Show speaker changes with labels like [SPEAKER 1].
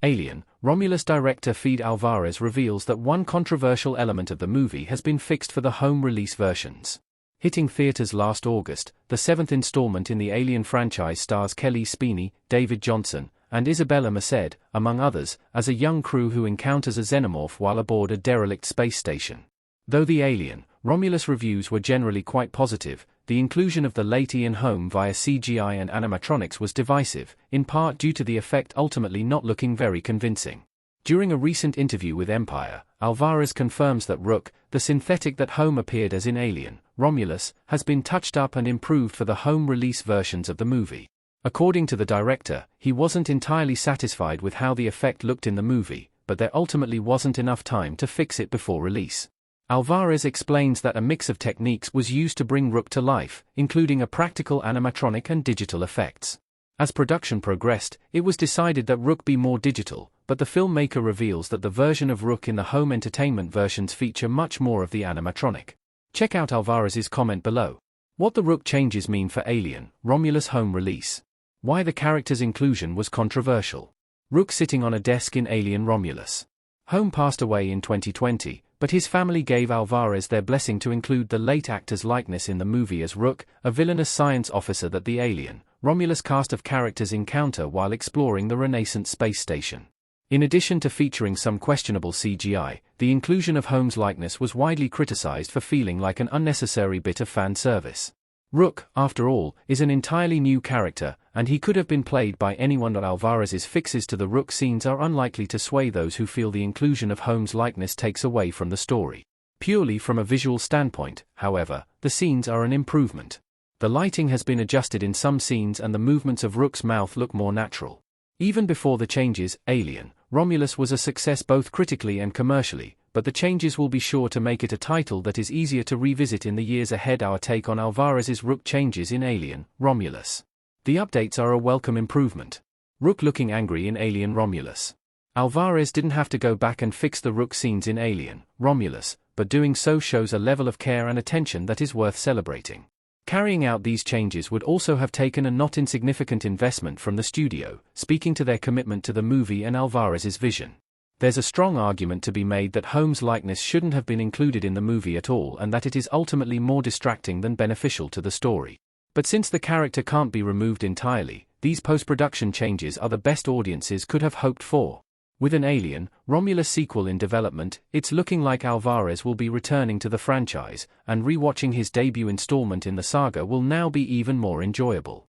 [SPEAKER 1] Alien, Romulus director Fede Alvarez reveals that one controversial element of the movie has been fixed for the home release versions. Hitting theaters last August, the seventh installment in the Alien franchise stars Kelly Spini, David Johnson, and Isabella Merced, among others, as a young crew who encounters a xenomorph while aboard a derelict space station. Though the Alien, Romulus reviews were generally quite positive, the inclusion of the late Ian home via CGI and animatronics was divisive, in part due to the effect ultimately not looking very convincing. During a recent interview with Empire, Alvarez confirms that Rook, the synthetic that Home appeared as in Alien, Romulus, has been touched up and improved for the home release versions of the movie. According to the director, he wasn't entirely satisfied with how the effect looked in the movie, but there ultimately wasn't enough time to fix it before release. Alvarez explains that a mix of techniques was used to bring Rook to life, including a practical animatronic and digital effects. As production progressed, it was decided that Rook be more digital, but the filmmaker reveals that the version of Rook in the home entertainment versions feature much more of the animatronic. Check out Alvarez's comment below. What the Rook changes mean for Alien, Romulus home release. Why the character's inclusion was controversial. Rook sitting on a desk in Alien Romulus. Home passed away in 2020, but his family gave Alvarez their blessing to include the late actor's likeness in the movie as Rook, a villainous science officer that the Alien, Romulus cast of characters encounter while exploring the Renaissance space station. In addition to featuring some questionable CGI, the inclusion of Holmes' likeness was widely criticized for feeling like an unnecessary bit of fan service. Rook, after all, is an entirely new character, and he could have been played by anyone. Alvarez's fixes to the Rook scenes are unlikely to sway those who feel the inclusion of Holmes' likeness takes away from the story. Purely from a visual standpoint, however, the scenes are an improvement. The lighting has been adjusted in some scenes and the movements of Rook's mouth look more natural. Even before the changes, Alien, Romulus was a success both critically and commercially, but the changes will be sure to make it a title that is easier to revisit in the years ahead. Our take on Alvarez's Rook changes in Alien, Romulus. The updates are a welcome improvement. Rook looking angry in Alien Romulus. Alvarez didn't have to go back and fix the Rook scenes in Alien, Romulus, but doing so shows a level of care and attention that is worth celebrating. Carrying out these changes would also have taken a not insignificant investment from the studio, speaking to their commitment to the movie and Alvarez's vision. There's a strong argument to be made that Holmes' likeness shouldn't have been included in the movie at all and that it is ultimately more distracting than beneficial to the story. But since the character can't be removed entirely, these post-production changes are the best audiences could have hoped for. With an Alien, Romulus sequel in development, it's looking like Alvarez will be returning to the franchise, and rewatching his debut installment in the saga will now be even more enjoyable.